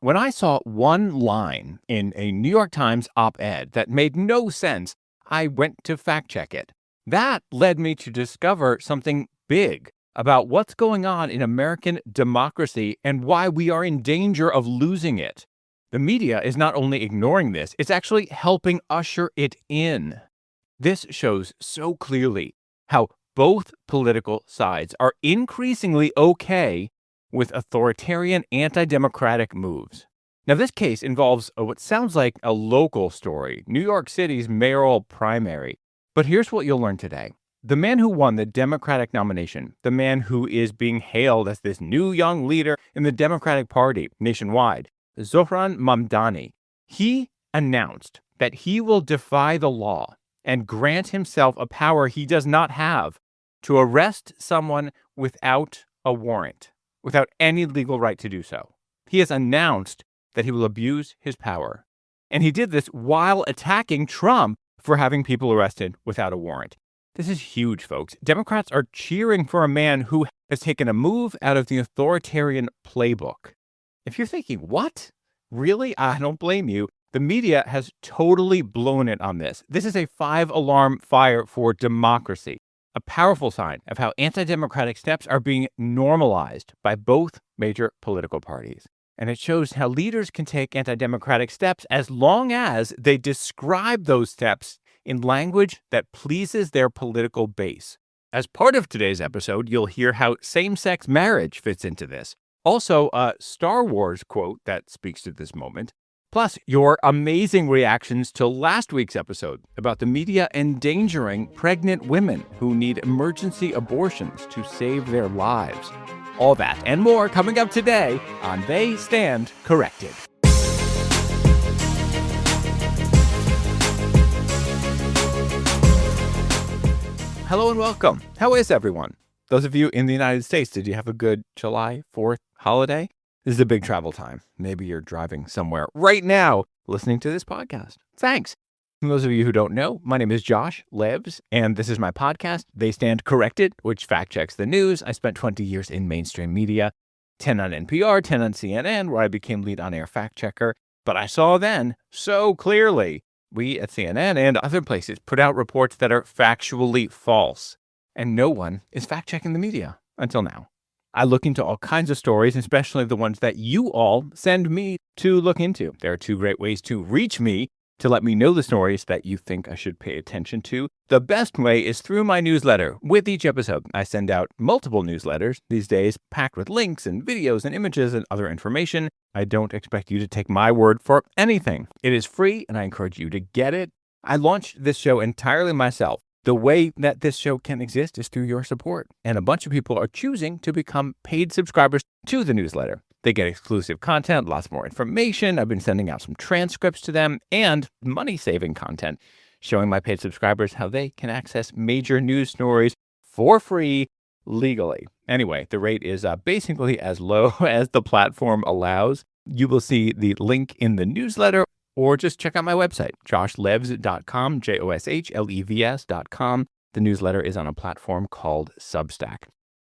When I saw one line in a New York Times op-ed that made no sense, I went to fact check it. That led me to discover something big about what's going on in American democracy and why we are in danger of losing it. The media is not only ignoring this, it's actually helping usher it in. This shows so clearly how both political sides are increasingly okay with authoritarian anti-democratic moves. Now, this case involves what sounds like a local story, New York City's mayoral primary. But here's what you'll learn today. The man who won the Democratic nomination, the man who is being hailed as this new young leader in the Democratic Party nationwide, Zohran Mamdani, he announced that he will defy the law and grant himself a power he does not have to arrest someone without a warrant, without any legal right to do so. He has announced that he will abuse his power. And he did this while attacking Trump for having people arrested without a warrant. This is huge, folks. Democrats are cheering for a man who has taken a move out of the authoritarian playbook. If you're thinking, what? Really? I don't blame you. The media has totally blown it on this. This is a 5-alarm fire for democracy, a powerful sign of how anti-democratic steps are being normalized by both major political parties. And it shows how leaders can take anti-democratic steps as long as they describe those steps in language that pleases their political base. As part of today's episode, you'll hear how same-sex marriage fits into this. Also, a Star Wars quote that speaks to this moment. Plus, your amazing reactions to last week's episode about the media endangering pregnant women who need emergency abortions to save their lives. All that and more coming up today on They Stand Corrected. Hello and welcome. How is everyone? Those of you in the United States, did you have a good July 4th holiday? This is a big travel time. Maybe you're driving somewhere right now listening to this podcast. Thanks. For those of you who don't know, my name is Josh Levs, and this is my podcast, They Stand Corrected, which fact-checks the news. I spent 20 years in mainstream media, 10 on NPR, 10 on CNN, where I became lead on-air fact-checker. But I saw then, so clearly, we at CNN and other places put out reports that are factually false, and no one is fact-checking the media until now. I look into all kinds of stories, especially the ones that you all send me to look into. There are two great ways to reach me to let me know the stories that you think I should pay attention to. The best way is through my newsletter. With each episode, I send out multiple newsletters these days, packed with links and videos and images and other information. I don't expect you to take my word for anything. It is free, and I encourage you to get it. I launched this show entirely myself. The way that this show can exist is through your support, and a bunch of people are choosing to become paid subscribers to the newsletter. They get exclusive content, lots more information. I've been sending out some transcripts to them and money-saving content, showing my paid subscribers how they can access major news stories for free legally. Anyway, the rate is basically as low as the platform allows. You will see the link in the newsletter, or just check out my website, joshlevs.com, JOSHLEVS.com. The newsletter is on a platform called Substack.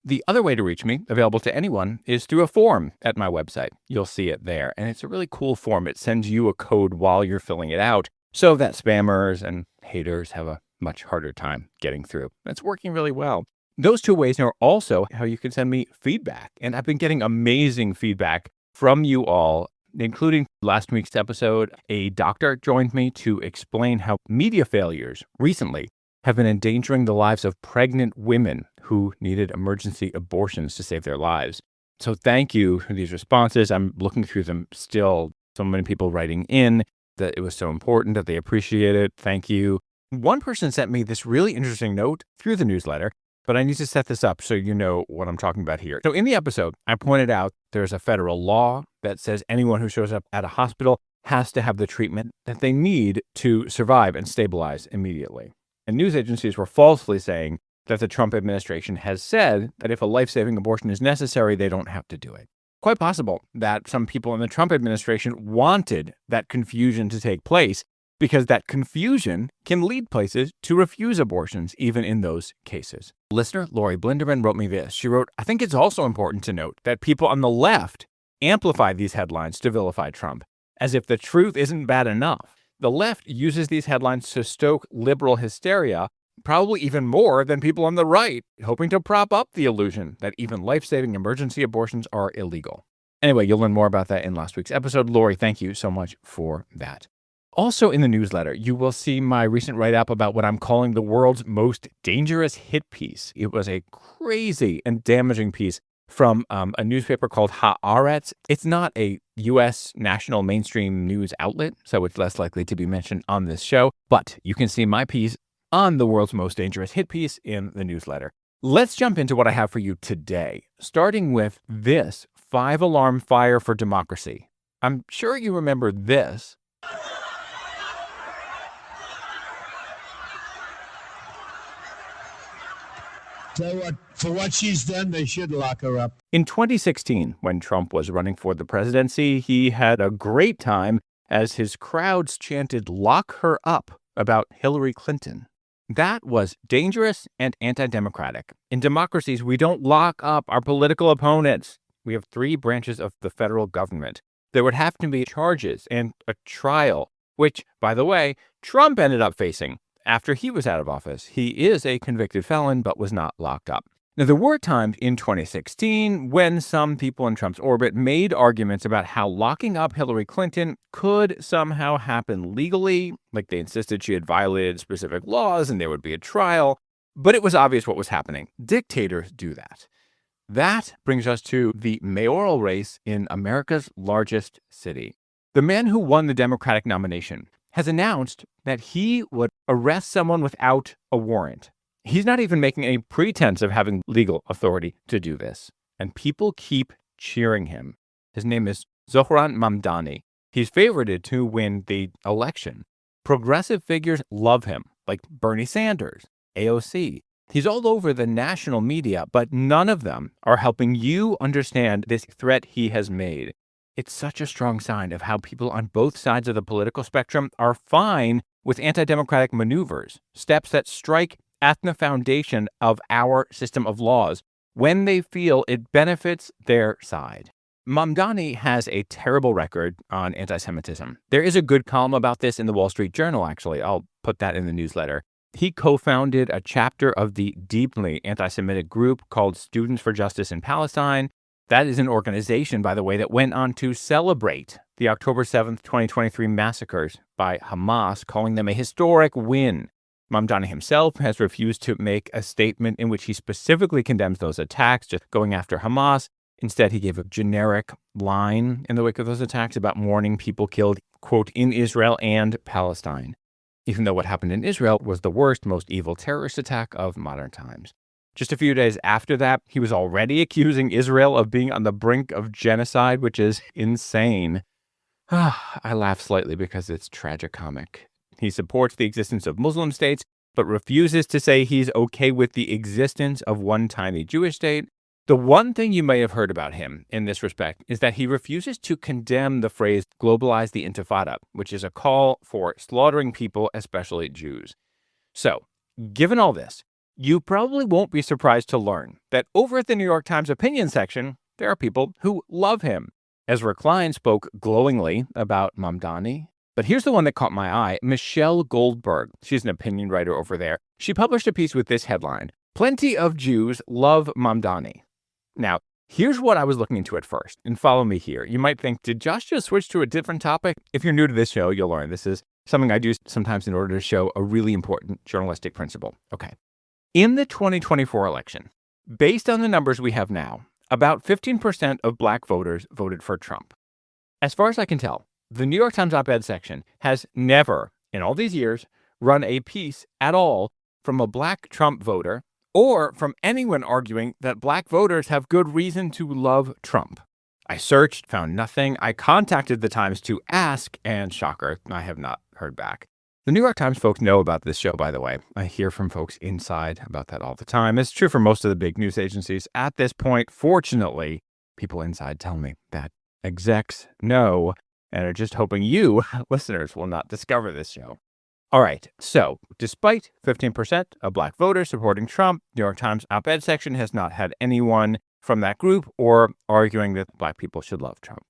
The other way to reach me, available to anyone, is through a form at my website. You'll see it there, and it's a really cool form. It sends you a code while you're filling it out so that spammers and haters have a much harder time getting through. It's working really well. Those two ways are also how you can send me feedback, and I've been getting amazing feedback from you all, including last week's episode. A doctor joined me to explain how media failures recently have been endangering the lives of pregnant women who needed emergency abortions to save their lives. So thank you for these responses. I'm looking through them still. So many people writing in that it was so important, that they appreciate it. Thank you. One person sent me this really interesting note through the newsletter, but I need to set this up so you know what I'm talking about here. So in the episode, I pointed out there's a federal law that says anyone who shows up at a hospital has to have the treatment that they need to survive and stabilize immediately. And news agencies were falsely saying that the Trump administration has said that if a life-saving abortion is necessary, they don't have to do it. Quite possible that some people in the Trump administration wanted that confusion to take place because that confusion can lead places to refuse abortions, even in those cases. Listener Lori Blinderman wrote me this. She wrote, I think it's also important to note that people on the left amplify these headlines to vilify Trump, as if the truth isn't bad enough. The left uses these headlines to stoke liberal hysteria, probably even more than people on the right, hoping to prop up the illusion that even life-saving emergency abortions are illegal. Anyway, you'll learn more about that in last week's episode. Lori, thank you so much for that. Also in the newsletter, you will see my recent write-up about what I'm calling the world's most dangerous hit piece. It was a crazy and damaging piece from a newspaper called Haaretz. It's not a U.S. national mainstream news outlet, so it's less likely to be mentioned on this show. But you can see my piece on the world's most dangerous hit piece in the newsletter. Let's jump into what I have for you today, starting with this 5-alarm fire for democracy. I'm sure you remember this. So for what she's done, they should lock her up. In 2016, when Trump was running for the presidency, he had a great time as his crowds chanted "lock her up" about Hillary Clinton. That was dangerous and anti-democratic. In democracies, we don't lock up our political opponents. We have 3 branches of the federal government. There would have to be charges and a trial, which, by the way, Trump ended up facing after he was out of office. He is a convicted felon, but was not locked up. Now, there were times in 2016 when some people in Trump's orbit made arguments about how locking up Hillary Clinton could somehow happen legally, like they insisted she had violated specific laws and there would be a trial. But it was obvious what was happening. Dictators do that. That brings us to the mayoral race in America's largest city. The man who won the Democratic nomination has announced that he would arrest someone without a warrant. He's not even making any pretense of having legal authority to do this. And people keep cheering him. His name is Zohran Mamdani. He's favorited to win the election. Progressive figures love him, like Bernie Sanders, AOC. He's all over the national media, but none of them are helping you understand this threat he has made. It's such a strong sign of how people on both sides of the political spectrum are fine with anti-democratic maneuvers, steps that strike at the foundation of our system of laws when they feel it benefits their side. Mamdani has a terrible record on anti-Semitism. There is a good column about this in the Wall Street Journal, actually. I'll put that in the newsletter. He co-founded a chapter of the deeply anti-Semitic group called Students for Justice in Palestine. That is an organization, by the way, that went on to celebrate the October 7th, 2023 massacres by Hamas, calling them a historic win. Mamdani himself has refused to make a statement in which he specifically condemns those attacks, just going after Hamas. Instead, he gave a generic line in the wake of those attacks about mourning people killed, quote, in Israel and Palestine, even though what happened in Israel was the worst, most evil terrorist attack of modern times. Just a few days after that, he was already accusing Israel of being on the brink of genocide, which is insane. I laugh slightly because it's tragicomic. He supports the existence of Muslim states, but refuses to say he's okay with the existence of one tiny Jewish state. The one thing you may have heard about him in this respect is that he refuses to condemn the phrase globalize the intifada, which is a call for slaughtering people, especially Jews. So, given all this, you probably won't be surprised to learn that over at the New York Times opinion section, there are people who love him. Ezra Klein spoke glowingly about Mamdani. But here's the one that caught my eye. Michelle Goldberg, she's an opinion writer over there. She published a piece with this headline: "Plenty of Jews love Mamdani." Now, here's what I was looking into at first, and follow me here. You might think, did Josh just switch to a different topic? If you're new to this show, you'll learn this is something I do sometimes in order to show a really important journalistic principle. Okay. In the 2024 election, based on the numbers we have now, about 15% of black voters voted for Trump. As far as I can tell, the New York Times op-ed section has never, in all these years, run a piece at all from a black Trump voter or from anyone arguing that black voters have good reason to love Trump. I searched, found nothing. I contacted the Times to ask, and shocker, I have not heard back. The New York Times folks know about this show, by the way. I hear from folks inside about that all the time. It's true for most of the big news agencies. At this point, fortunately, people inside tell me that execs know and are just hoping you, listeners, will not discover this show. All right, so despite 15% of black voters supporting Trump, New York Times op-ed section has not had anyone from that group or arguing that black people should love Trump.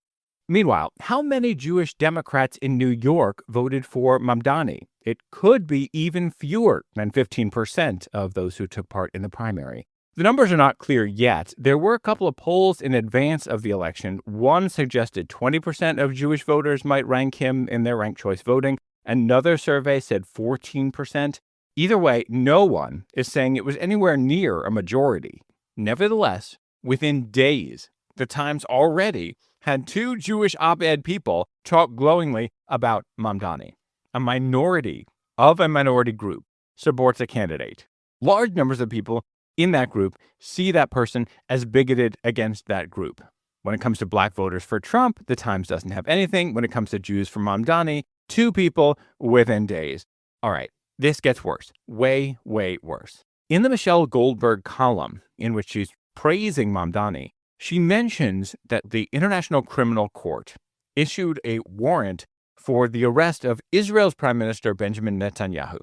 Meanwhile, how many Jewish Democrats in New York voted for Mamdani? It could be even fewer than 15% of those who took part in the primary. The numbers are not clear yet. There were a couple of polls in advance of the election. One suggested 20% of Jewish voters might rank him in their ranked choice voting. Another survey said 14%. Either way, no one is saying it was anywhere near a majority. Nevertheless, within days, the Times already had two Jewish op-ed people talk glowingly about Mamdani. A minority of a minority group supports a candidate. Large numbers of people in that group see that person as bigoted against that group. When it comes to black voters for Trump, the Times doesn't have anything. When it comes to Jews for Mamdani, two people within days. All right, this gets worse. Way, way worse. In the Michelle Goldberg column, in which she's praising Mamdani, she mentions that the International Criminal Court issued a warrant for the arrest of Israel's Prime Minister Benjamin Netanyahu.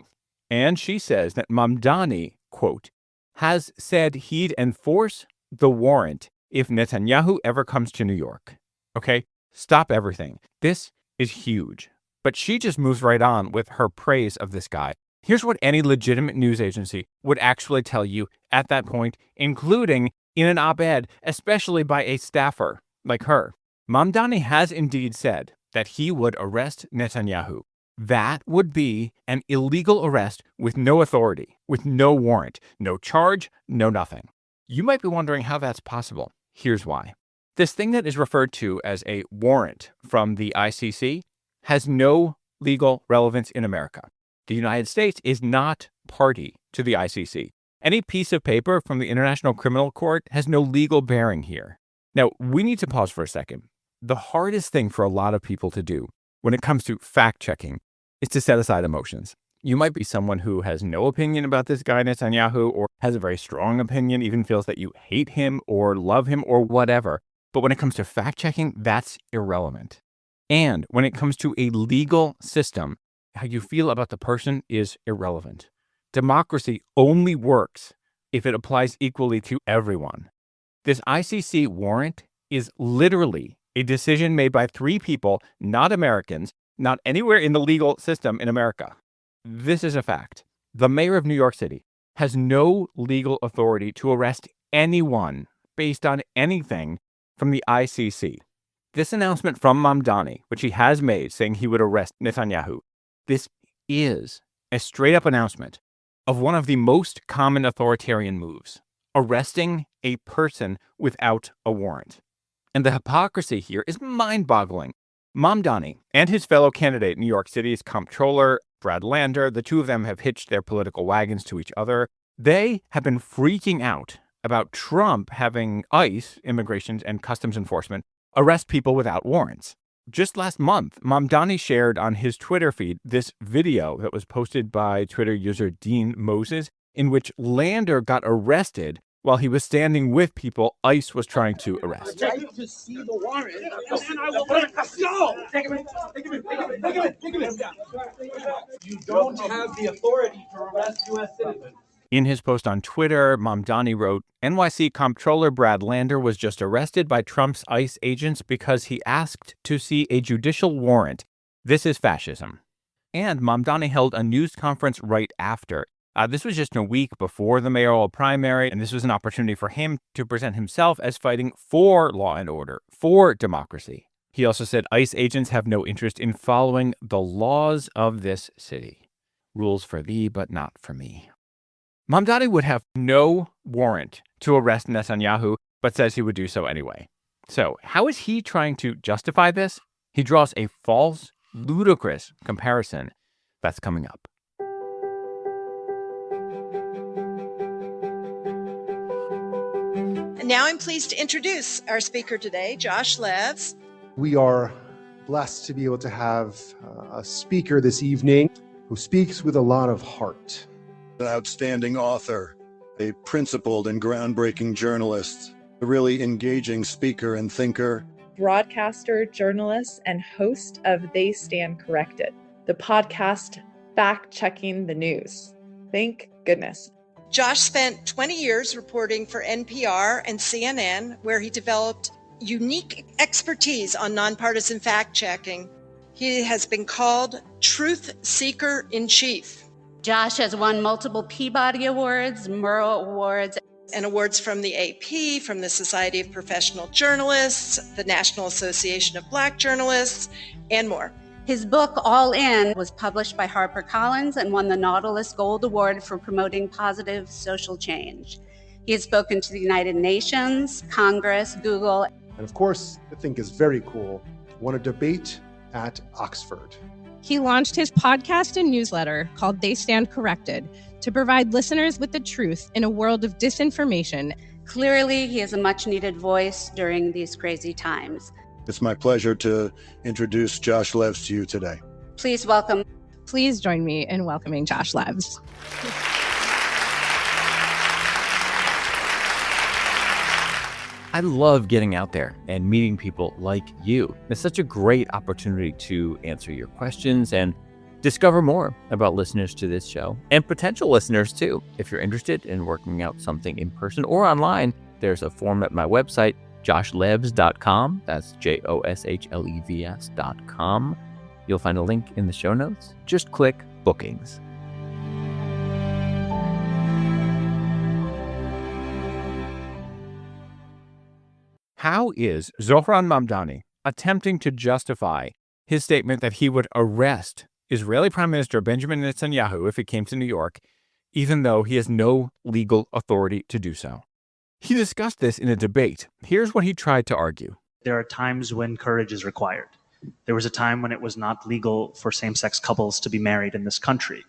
And she says that Mamdani, quote, has said he'd enforce the warrant if Netanyahu ever comes to New York. Okay, stop everything. This is huge. But she just moves right on with her praise of this guy. Here's what any legitimate news agency would actually tell you at that point, including in an op-ed, especially by a staffer like her. Mamdani has indeed said that he would arrest Netanyahu. That would be an illegal arrest with no authority, with no warrant, no charge, no nothing. You might be wondering how that's possible. Here's why. This thing that is referred to as a warrant from the ICC has no legal relevance in America. The United States is not party to the ICC. Any piece of paper from the International Criminal Court has no legal bearing here. Now, we need to pause for a second. The hardest thing for a lot of people to do when it comes to fact-checking is to set aside emotions. You might be someone who has no opinion about this guy Netanyahu, or has a very strong opinion, even feels that you hate him or love him or whatever. But when it comes to fact-checking, that's irrelevant. And when it comes to a legal system, how you feel about the person is irrelevant. Democracy only works if it applies equally to everyone. This ICC warrant is literally a decision made by three people, not Americans, not anywhere in the legal system in America. This is a fact. The mayor of New York City has no legal authority to arrest anyone based on anything from the ICC. This announcement from Mamdani, which he has made saying he would arrest Netanyahu, this is a straight-up announcement of one of the most common authoritarian moves, arresting a person without a warrant. And the hypocrisy here is mind-boggling. Mamdani and his fellow candidate, New York City's comptroller, Brad Lander, the two of them have hitched their political wagons to each other. They have been freaking out about Trump having ICE, Immigration and Customs Enforcement, arrest people without warrants. Just last month, Mamdani shared on his Twitter feed this video that was posted by Twitter user Dean Moses, in which Lander got arrested while he was standing with people ICE was trying to arrest. To see the warrant, and I will let us go. Take him in. You don't have the authority to arrest U.S. citizens. In his post on Twitter, Mamdani wrote, NYC Comptroller Brad Lander was just arrested by Trump's ICE agents because he asked to see a judicial warrant. This is fascism. And Mamdani held a news conference right after. This was just a week before the mayoral primary, and this was an opportunity for him to present himself as fighting for law and order, for democracy. He also said ICE agents have no interest in following the laws of this city. Rules for thee, but not for me. Mamdani would have no warrant to arrest Netanyahu, but says he would do so anyway. So how is he trying to justify this? He draws a false, ludicrous comparison. That's coming up. And now I'm pleased to introduce our speaker today, Josh Levs. We are blessed to be able to have a speaker this evening who speaks with a lot of heart. An outstanding author, a principled and groundbreaking journalist, a really engaging speaker and thinker. Broadcaster, journalist, and host of They Stand Corrected, the podcast fact-checking the news. Thank goodness. Josh spent 20 years reporting for NPR and CNN, where he developed unique expertise on nonpartisan fact-checking. He has been called Truth Seeker in Chief. Josh has won multiple Peabody Awards, Murrow Awards, and awards from the AP, from the Society of Professional Journalists, the National Association of Black Journalists, and more. His book, All In, was published by HarperCollins and won the Nautilus Gold Award for promoting positive social change. He has spoken to the United Nations, Congress, Google. And of course, I think is very cool, won a debate at Oxford. He launched his podcast and newsletter called They Stand Corrected to provide listeners with the truth in a world of disinformation. Clearly, he is a much-needed voice during these crazy times. It's my pleasure to introduce Josh Levs to you today. Please welcome. Please join me in welcoming Josh Levs. I love getting out there and meeting people like you. It's such a great opportunity to answer your questions and discover more about listeners to this show and potential listeners too. If you're interested in working out something in person or online, there's a form at my website, joshlevs.com. That's JOSHLEVS.com. You'll find a link in the show notes. Just click bookings. How is Zohran Mamdani attempting to justify his statement that he would arrest Israeli Prime Minister Benjamin Netanyahu if he came to New York, even though he has no legal authority to do so? He discussed this in a debate. Here's what he tried to argue. There are times when courage is required. There was a time when it was not legal for same-sex couples to be married in this country.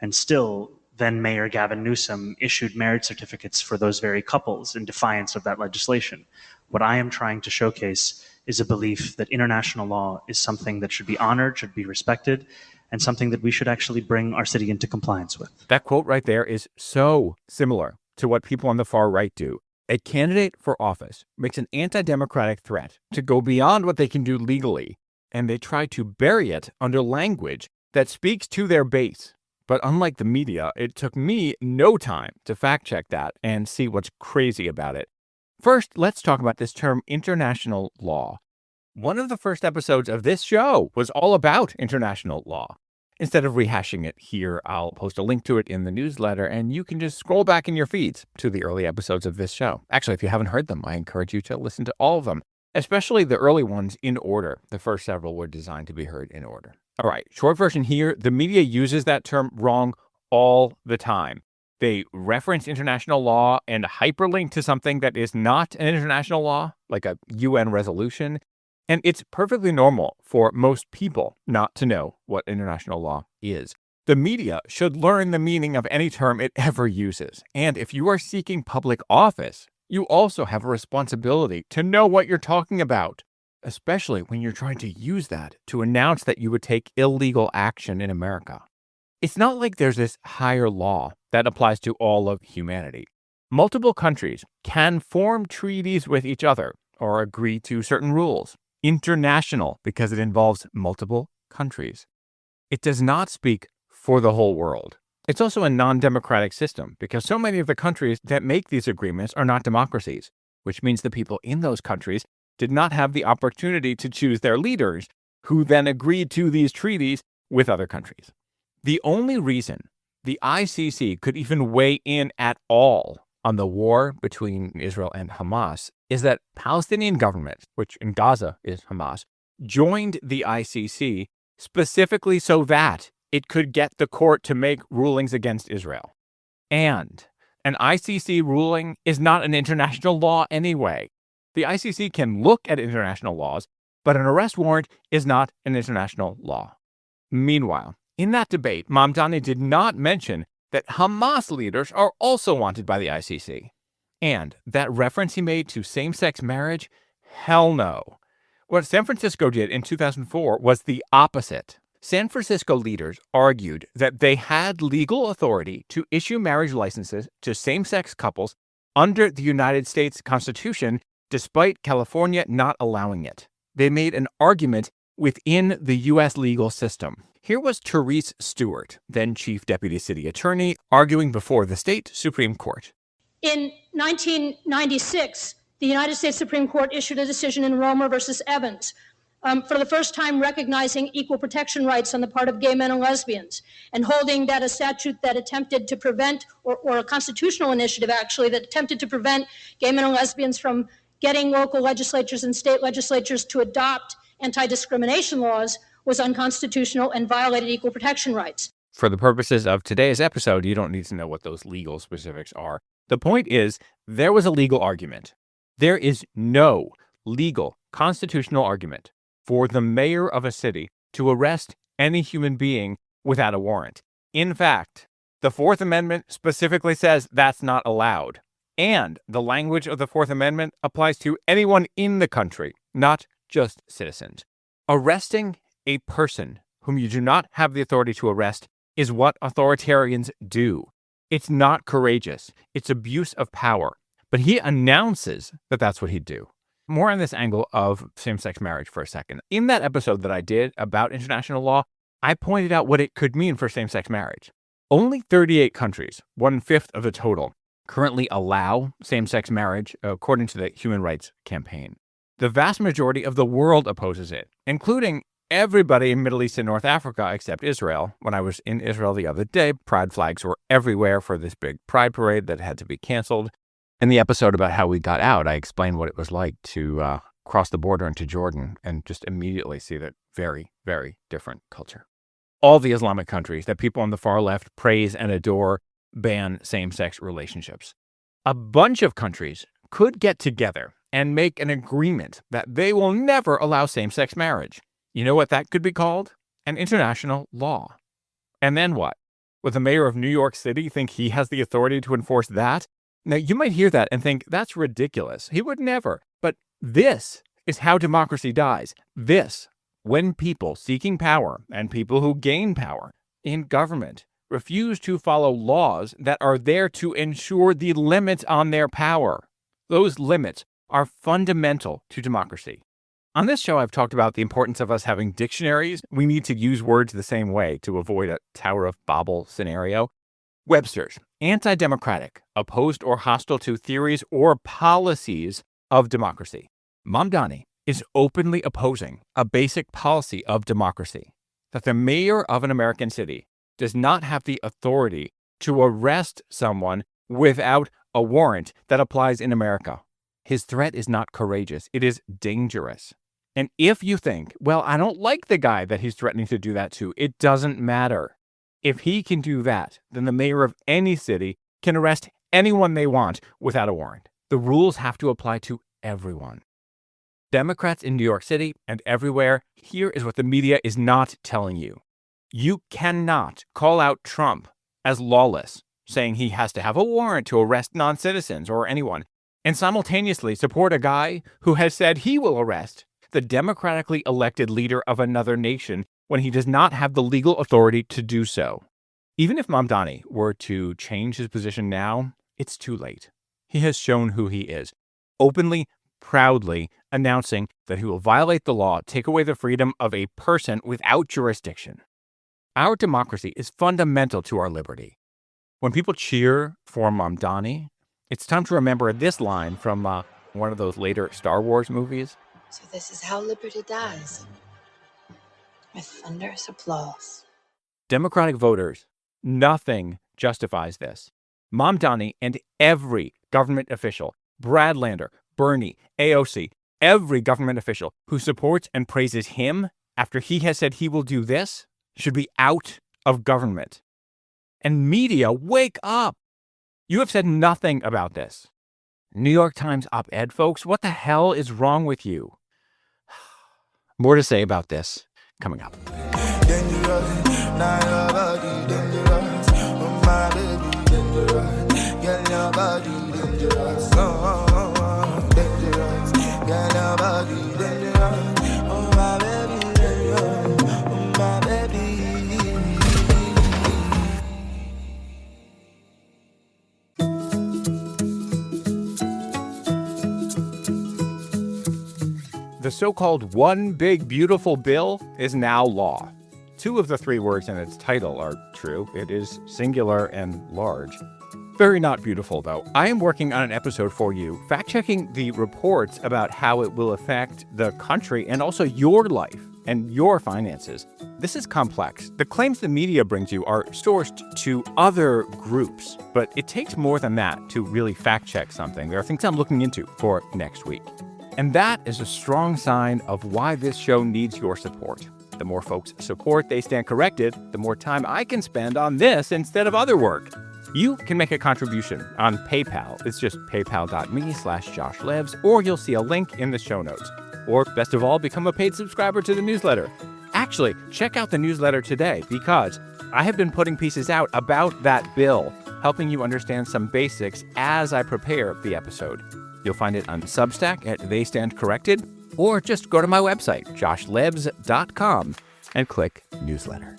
And still, then Mayor Gavin Newsom issued marriage certificates for those very couples in defiance of that legislation. What I am trying to showcase is a belief that international law is something that should be honored, should be respected, and something that we should actually bring our city into compliance with. That quote right there is so similar to what people on the far right do. A candidate for office makes an anti-democratic threat to go beyond what they can do legally, and they try to bury it under language that speaks to their base. But unlike the media, it took me no time to fact-check that and see what's crazy about it. First, let's talk about this term international law. One of the first episodes of this show was all about international law. Instead of rehashing it here, I'll post a link to it in the newsletter, and you can just scroll back in your feeds to the early episodes of this show. Actually, if you haven't heard them, I encourage you to listen to all of them, especially the early ones in order. The first several were designed to be heard in order. All right, short version here. The media uses that term wrong all the time. They reference international law and hyperlink to something that is not an international law, like a UN resolution. And it's perfectly normal for most people not to know what international law is. The media should learn the meaning of any term it ever uses. And if you are seeking public office, you also have a responsibility to know what you're talking about, especially when you're trying to use that to announce that you would take illegal action in America. It's not like there's this higher law that applies to all of humanity. Multiple countries can form treaties with each other or agree to certain rules. International because it involves multiple countries. It does not speak for the whole world. It's also a non-democratic system because so many of the countries that make these agreements are not democracies, which means the people in those countries did not have the opportunity to choose their leaders, who then agreed to these treaties with other countries. The only reason the ICC could even weigh in at all on the war between Israel and Hamas is that Palestinian government, which in Gaza is Hamas, joined the ICC specifically so that it could get the court to make rulings against Israel. And an ICC ruling is not an international law anyway. The ICC can look at international laws, but an arrest warrant is not an international law. Meanwhile, in that debate, Mamdani did not mention that Hamas leaders are also wanted by the ICC. And that reference he made to same-sex marriage? Hell no. What San Francisco did in 2004 was the opposite. San Francisco leaders argued that they had legal authority to issue marriage licenses to same-sex couples under the United States Constitution, despite California not allowing it. They made an argument within the U.S. legal system. Here was Therese Stewart, then Chief Deputy City Attorney, arguing before the state Supreme Court. In 1996, the United States Supreme Court issued a decision in Romer versus Evans, for the first time recognizing equal protection rights on the part of gay men and lesbians, and holding that a statute that attempted to prevent, or a constitutional initiative actually, that attempted to prevent gay men and lesbians from getting local legislatures and state legislatures to adopt anti-discrimination laws was unconstitutional and violated equal protection rights. For the purposes of today's episode, you don't need to know what those legal specifics are. The point is, there was a legal argument. There is no legal constitutional argument for the mayor of a city to arrest any human being without a warrant. In fact, the Fourth Amendment specifically says that's not allowed. And the language of the Fourth Amendment applies to anyone in the country, not just citizens. Arresting a person whom you do not have the authority to arrest is what authoritarians do. It's not courageous. It's abuse of power. But he announces that that's what he'd do. More on this angle of same-sex marriage for a second. In that episode that I did about international law, I pointed out what it could mean for same-sex marriage. Only 38 countries, 1/5 of the total, currently allow same-sex marriage, according to the Human Rights Campaign. The vast majority of the world opposes it, including everybody in Middle East and North Africa except Israel. When I was in Israel the other day, pride flags were everywhere for this big pride parade that had to be canceled. In the episode about how we got out, I explained what it was like to cross the border into Jordan and just immediately see that very, very different culture. All the Islamic countries that people on the far left praise and adore ban same-sex relationships. A bunch of countries could get together and make an agreement that they will never allow same-sex marriage. You know what that could be called? An international law. And then what? Would the mayor of New York City think he has the authority to enforce that? Now, you might hear that and think, that's ridiculous. He would never. But this is how democracy dies. This, when people seeking power and people who gain power in government refuse to follow laws that are there to ensure the limits on their power. Those limits are fundamental to democracy. On this show, I've talked about the importance of us having dictionaries. We need to use words the same way to avoid a Tower of Babel scenario. Webster's antidemocratic, opposed or hostile to theories or policies of democracy. Mamdani is openly opposing a basic policy of democracy, that the mayor of an American city does not have the authority to arrest someone without a warrant that applies in America. His threat is not courageous. It is dangerous. And if you think, well, I don't like the guy that he's threatening to do that to, it doesn't matter. If he can do that, then the mayor of any city can arrest anyone they want without a warrant. The rules have to apply to everyone. Democrats in New York City and everywhere, here is what the media is not telling you. You cannot call out Trump as lawless, saying he has to have a warrant to arrest non-citizens or anyone, and simultaneously support a guy who has said he will arrest the democratically elected leader of another nation when he does not have the legal authority to do so. Even if Mamdani were to change his position now, it's too late. He has shown who he is, openly, proudly announcing that he will violate the law, take away the freedom of a person without jurisdiction. Our democracy is fundamental to our liberty. When people cheer for Mamdani, it's time to remember this line from one of those later Star Wars movies. So this is how liberty dies. With thunderous applause. Democratic voters, nothing justifies this. Mamdani and every government official, Brad Lander, Bernie, AOC, every government official who supports and praises him after he has said he will do this should be out of government. And media, wake up! You have said nothing about this. New York Times op-ed folks, what the hell is wrong with you? More to say about this coming up. the so-called One Big Beautiful Bill is now law. 2 of the 3 words in its title are true. It is singular and large. Very not beautiful, though. I am working on an episode for you, fact-checking the reports about how it will affect the country and also your life and your finances. This is complex. The claims the media brings you are sourced to other groups, but it takes more than that to really fact-check something. There are things I'm looking into for next week. And that is a strong sign of why this show needs your support. The more folks support They Stand Corrected, the more time I can spend on this instead of other work. You can make a contribution on PayPal. It's just paypal.me/JoshLevs, or you'll see a link in the show notes. Or best of all, become a paid subscriber to the newsletter. Actually, check out the newsletter today because I have been putting pieces out about that bill, helping you understand some basics as I prepare the episode. You'll find it on Substack at They Stand Corrected, or just go to my website, joshlevs.com, and click Newsletter.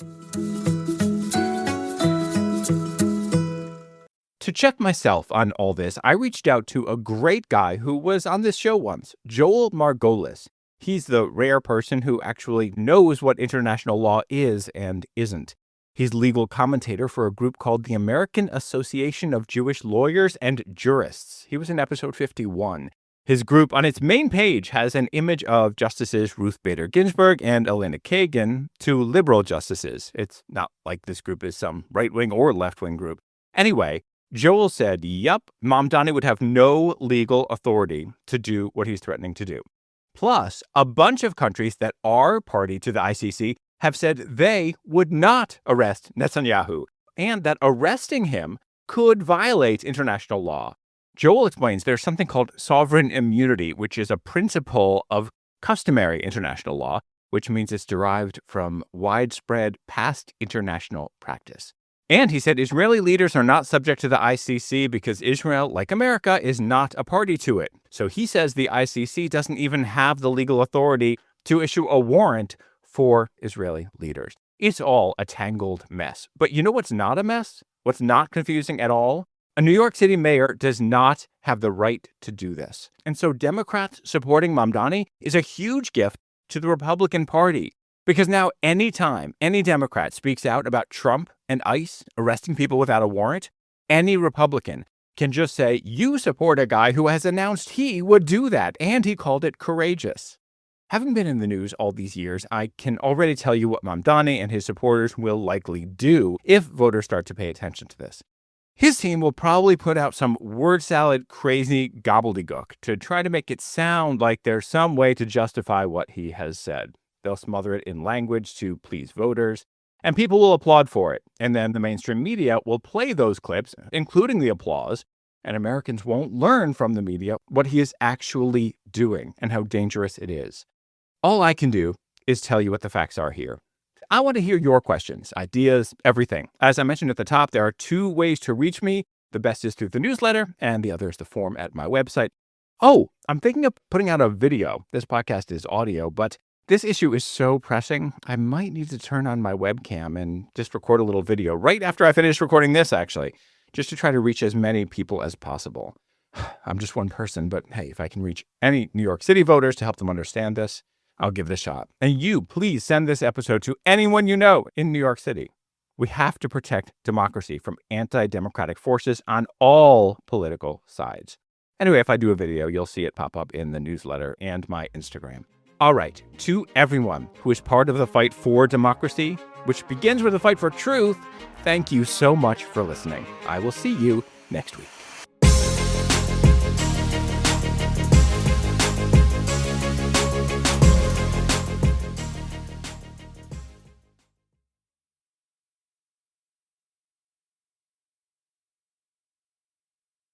To check myself on all this, I reached out to a great guy who was on this show once, Joel Margolis. He's the rare person who actually knows what international law is and isn't. He's legal commentator for a group called the American Association of Jewish Lawyers and Jurists. He was in episode 51. His group on its main page has an image of Justices Ruth Bader Ginsburg and Elena Kagan, 2 liberal justices. It's not like this group is some right-wing or left-wing group. Anyway, Joel said, yup, Mamdani would have no legal authority to do what he's threatening to do. Plus, a bunch of countries that are party to the ICC have said they would not arrest Netanyahu, and that arresting him could violate international law. Joel explains there's something called sovereign immunity, which is a principle of customary international law, which means it's derived from widespread past international practice. And he said Israeli leaders are not subject to the ICC because Israel, like America, is not a party to it. So he says the ICC doesn't even have the legal authority to issue a warrant for Israeli leaders. It's all a tangled mess. But you know what's not a mess? What's not confusing at all? A New York City mayor does not have the right to do this. And so Democrats supporting Mamdani is a huge gift to the Republican Party. Because now anytime any Democrat speaks out about Trump and ICE arresting people without a warrant, any Republican can just say, you support a guy who has announced he would do that, and he called it courageous. Having been in the news all these years, I can already tell you what Mamdani and his supporters will likely do if voters start to pay attention to this. His team will probably put out some word salad crazy gobbledygook to try to make it sound like there's some way to justify what he has said. They'll smother it in language to please voters, and people will applaud for it. And then the mainstream media will play those clips, including the applause, and Americans won't learn from the media what he is actually doing and how dangerous it is. All I can do is tell you what the facts are here. I want to hear your questions, ideas, everything. As I mentioned at the top, there are 2 ways to reach me. The best is through the newsletter, and the other is the form at my website. Oh, I'm thinking of putting out a video. This podcast is audio, but this issue is so pressing, I might need to turn on my webcam and just record a little video right after I finish recording this, actually, just to try to reach as many people as possible. I'm just one person, but hey, if I can reach any New York City voters to help them understand this, I'll give this a shot. And you, please send this episode to anyone you know in New York City. We have to protect democracy from anti-democratic forces on all political sides. Anyway, if I do a video, you'll see it pop up in the newsletter and my Instagram. All right, to everyone who is part of the fight for democracy, which begins with the fight for truth, thank you so much for listening. I will see you next week.